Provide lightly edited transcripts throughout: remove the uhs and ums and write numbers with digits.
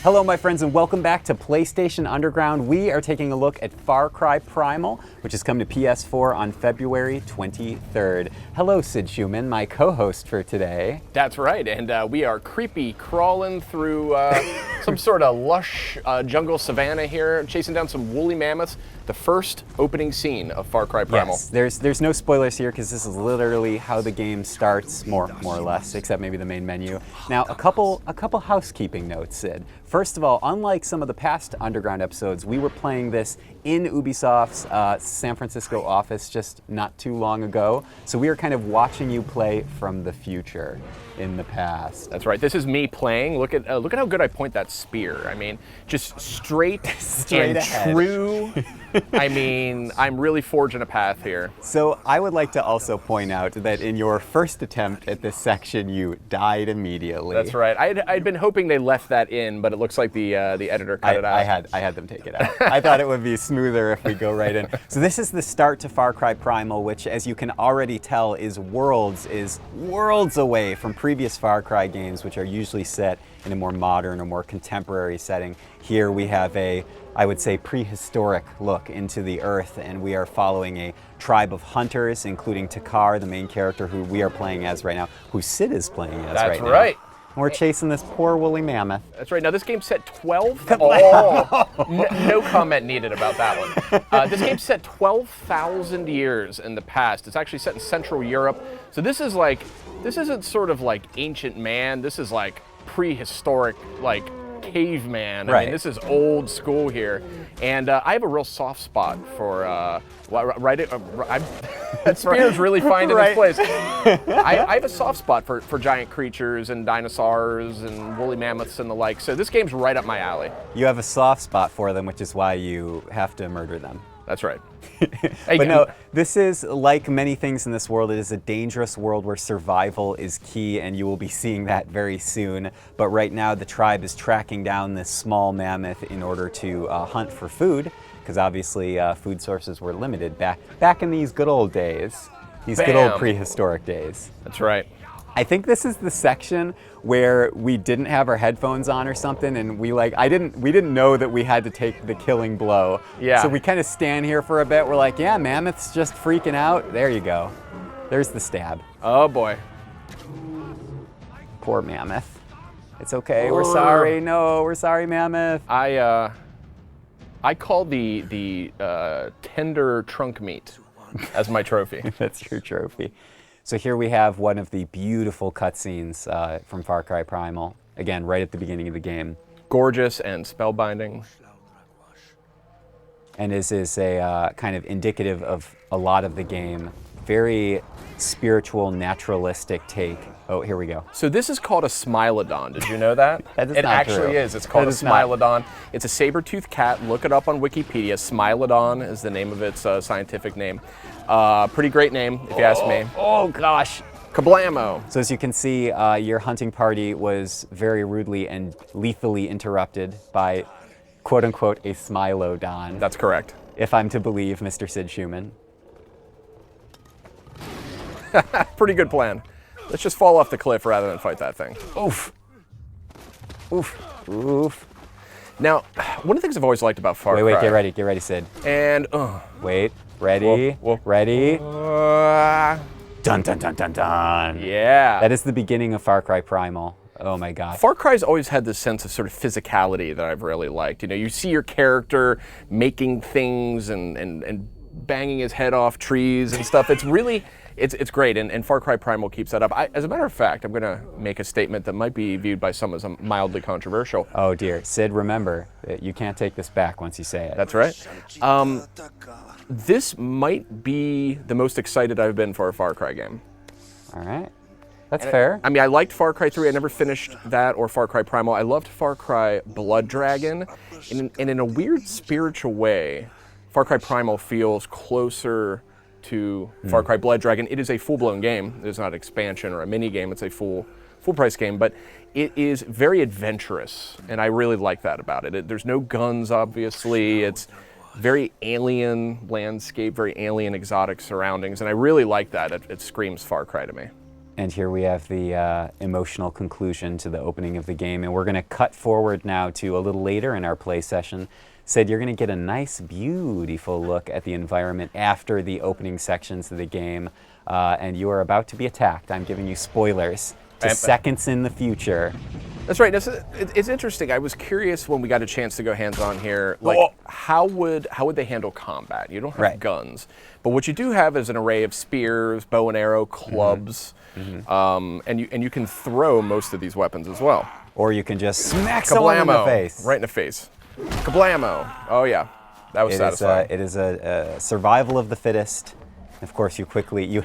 Hello my friends and welcome back to PlayStation Underground. We are taking a look at Far Cry Primal, which has come to PS4 on February 23rd. Hello Sid Schumann, my co-host for today. That's right, and we are creepy crawling through some sort of lush jungle savanna here, chasing down some woolly mammoths. The first opening scene of Far Cry Primal. Yes, there's no spoilers here because this is literally how the game starts, more or less, except maybe the main menu. Now, a couple housekeeping notes, Sid. First of all, unlike some of the past Underground episodes, we were playing this in Ubisoft's San Francisco office just not too long ago. So we are kind of watching you play from the future in the past. That's right. This is me playing. Look at how good I point that spear. I mean, just straight and ahead. True. I mean, I'm really forging a path here. So I would like to also point out that in your first attempt at this section, you died immediately. That's right. I'd been hoping they left that in, but it looks like the editor cut it out. I had them take it out. I thought it would be smoother if we go right in. So this is the start to Far Cry Primal, which, as you can already tell, is worlds away from previous Far Cry games, which are usually set in a more modern or more contemporary setting. Here we have I would say, prehistoric look into the earth, and we are following a tribe of hunters, including Takar, the main character who we are playing as right now, who Sid is playing as right now. That's right. And we're chasing this poor woolly mammoth. That's right. Now this game's set 12. No comment needed about that one. This game's set 12,000 years in the past. It's actually set in Central Europe. So this isn't sort of like ancient man. This is like prehistoric, like caveman. Right. I mean, this is old school here, and I have a real soft spot for that spear's really finding its place. I have a soft spot for giant creatures and dinosaurs and woolly mammoths and the like. So this game's right up my alley. You have a soft spot for them, which is why you have to murder them. That's right. But no, this is, like many things in this world, it is a dangerous world where survival is key, and you will be seeing that very soon. But right now, the tribe is tracking down this small mammoth in order to hunt for food, because obviously food sources were limited back in these good old days, good old prehistoric days. That's right. I think this is the section where we didn't have our headphones on or something, and we didn't know that we had to take the killing blow. Yeah. So we kind of stand here for a bit. We're like, yeah, mammoth's just freaking out. There you go. There's the stab. Oh boy. Poor mammoth. It's okay. We're sorry. No, we're sorry, mammoth. I call the tender trunk meat as my trophy. That's your trophy. So here we have one of the beautiful cutscenes from Far Cry Primal. Again, right at the beginning of the game. Gorgeous and spellbinding. And this is a kind of indicative of a lot of the game. Very spiritual, naturalistic take. Oh, here we go. So this is called a Smilodon. Did you know that? That is it not actually true. is. It's called a Smilodon. It's a saber-toothed cat. Look it up on Wikipedia. Smilodon is the name of its scientific name. Pretty great name, if you ask me. Oh gosh. Kablamo. So as you can see, your hunting party was very rudely and lethally interrupted by, quote unquote, a Smilodon. That's correct. If I'm to believe Mr. Sid Schumann. Pretty good plan. Let's just fall off the cliff rather than fight that thing. Oof. Oof. Oof. Now, one of the things I've always liked about Far Cry... Wait, get ready, Sid. And, Wait, ready, Whoa. ready. Dun, dun, dun, dun, dun. Yeah. That is the beginning of Far Cry Primal. Oh my God. Far Cry's always had this sense of sort of physicality that I've really liked. You know, you see your character making things and banging his head off trees and stuff. It's really... It's great, and Far Cry Primal keeps that up. As a matter of fact, I'm going to make a statement that might be viewed by some as mildly controversial. Oh dear. Sid, remember, that you can't take this back once you say it. That's right. This might be the most excited I've been for a Far Cry game. All right. That's fair. I mean, I liked Far Cry 3. I never finished that or Far Cry Primal. I loved Far Cry Blood Dragon. And in a weird spiritual way, Far Cry Primal feels closer to Far Cry Blood Dragon. It is a full-blown game. It is not an expansion or a mini game. It's a full-price game, but it is very adventurous, and I really like that about it. There's no guns, obviously. It's very alien landscape, very alien exotic surroundings, and I really like that. It screams Far Cry to me. And here we have the emotional conclusion to the opening of the game. And we're going to cut forward now to a little later in our play session. Sid, you're going to get a nice, beautiful look at the environment after the opening sections of the game. And you are about to be attacked. I'm giving you spoilers to seconds in the future. That's right. It's interesting. I was curious when we got a chance to go hands-on here, like how would they handle combat? You don't have guns, but what you do have is an array of spears, bow and arrow, clubs, and you can throw most of these weapons as well. Or you can just smack someone in the face. Right in the face. Kablamo. Oh yeah, that was satisfying. It is a survival of the fittest. Of course, you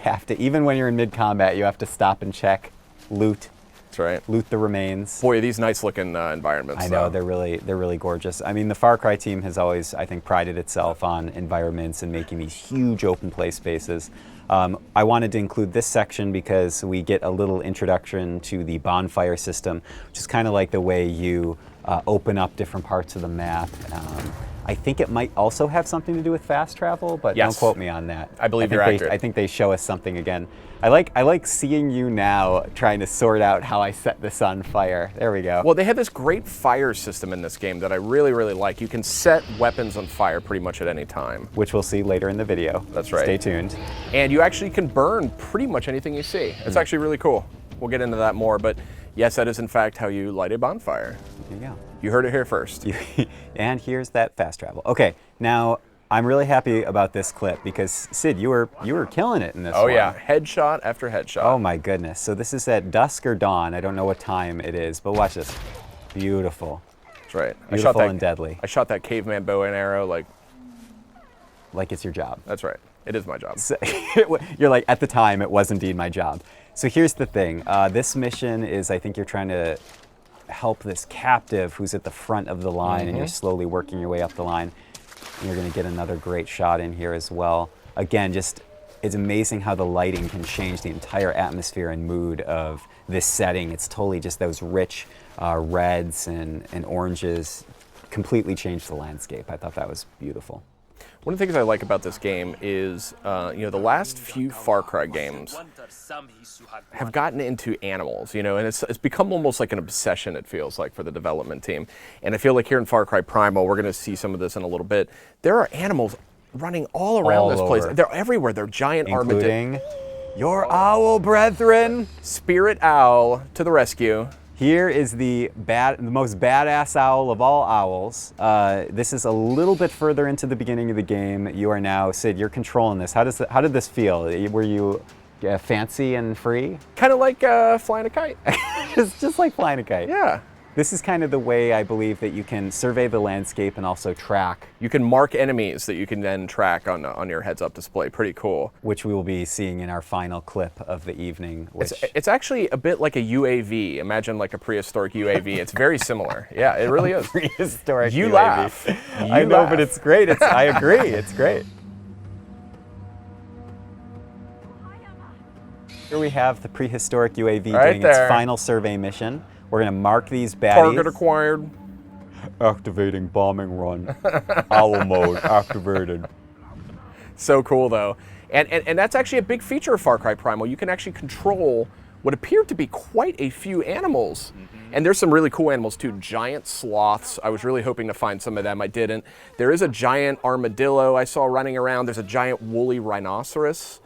have to, even when you're in mid-combat, you have to stop and check, loot. That's right. Loot the remains. Boy, these nice-looking environments. I know, they're really gorgeous. I mean, the Far Cry team has always, I think, prided itself on environments and making these huge open play spaces. I wanted to include this section because we get a little introduction to the bonfire system, which is kind of like the way you open up different parts of the map. I think it might also have something to do with fast travel, but don't quote me on that. I believe you're accurate. I think they show us something again. I like seeing you now trying to sort out how I set this on fire. There we go. Well, they have this great fire system in this game that I really like. You can set weapons on fire pretty much at any time. Which we'll see later in the video. That's right. Stay tuned. And you actually can burn pretty much anything you see. It's actually really cool. We'll get into that more, but yes, that is in fact how you light a bonfire. There you go. You heard it here first. And here's that fast travel. Okay, now I'm really happy about this clip because Sid, you were killing it in this one. Oh yeah, headshot after headshot. Oh my goodness. So this is at dusk or dawn. I don't know what time it is, but watch this. Beautiful. That's right. Beautiful and deadly. I shot that caveman bow and arrow like it's your job. That's right. It is my job. So, you're like, at the time, it was indeed my job. So here's the thing. This mission is, I think you're trying to help this captive who's at the front of the line, and you're slowly working your way up the line. And you're going to get another great shot in here as well. Again, just it's amazing how the lighting can change the entire atmosphere and mood of this setting. It's totally just those rich reds and oranges completely changed the landscape. I thought that was beautiful. One of the things I like about this game is, the last few Far Cry games have gotten into animals, and it's become almost like an obsession, it feels like, for the development team. And I feel like here in Far Cry Primal, we're going to see some of this in a little bit. There are animals running all around this place. They're everywhere. They're giant armadillos. Including your owl brethren. Spirit owl to the rescue. Here is the most badass owl of all owls. This is a little bit further into the beginning of the game. You are now, Sid, you're controlling this. How did this feel? Were you fancy and free? Kind of like flying a kite. just like flying a kite. Yeah. This is kind of the way I believe that you can survey the landscape and also track. You can mark enemies that you can then track on your heads-up display. Pretty cool. Which we will be seeing in our final clip of the evening. It's actually a bit like a UAV. Imagine like a prehistoric UAV. It's very similar. Yeah, it really is. Prehistoric you UAV. Laugh. I know, but it's great. I agree. It's great. Here we have the prehistoric UAV doing its final survey mission. We're going to mark these baddies. Target acquired. Activating bombing run. Owl mode activated. So cool, though. And that's actually a big feature of Far Cry Primal. You can actually control what appear to be quite a few animals. And there's some really cool animals, too. Giant sloths. I was really hoping to find some of them. I didn't. There is a giant armadillo I saw running around. There's a giant woolly rhinoceros.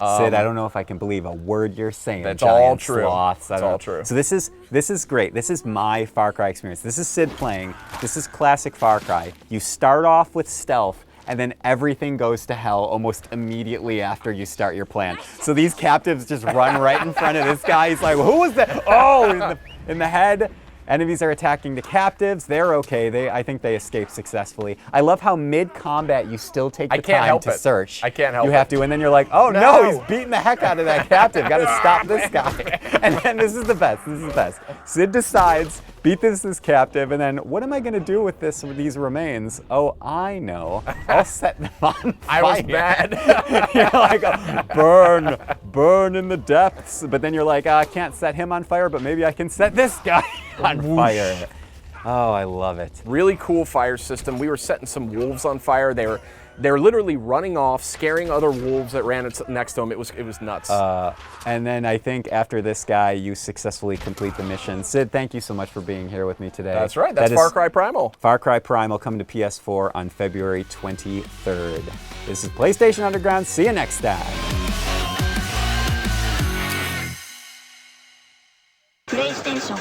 Sid, I don't know if I can believe a word you're saying. That's all true. Sloths. That's all true. So this is great. This is my Far Cry experience. This is Sid playing. This is classic Far Cry. You start off with stealth, and then everything goes to hell almost immediately after you start your plan. So these captives just run right in front of this guy. He's like, who was that? Oh, in the head. Enemies are attacking the captives. They're okay. I think they escape successfely. I love how mid-combat you still take the time to search. I can't help it. You have to, and then you're like, oh no, he's beating the heck out of that captive. Got to stop this guy. And then this is the best. This is the best. Sid decides, beat this captive, and then what am I going to do with these remains? Oh, I know. I'll set them on fire. I was mad. You're like, burn in the depths. But then you're like, I can't set him on fire, but maybe I can set this guy on fire. Oh, I love it. Really cool fire system. We were setting some wolves on fire. They were They're literally running off, scaring other wolves that ran next to them. It was nuts. And then I think after this guy, you successfully complete the mission. Sid, thank you so much for being here with me today. That's right. That's Far Cry Primal. Far Cry Primal coming to PS4 on February 23rd. This is PlayStation Underground. See you next time. PlayStation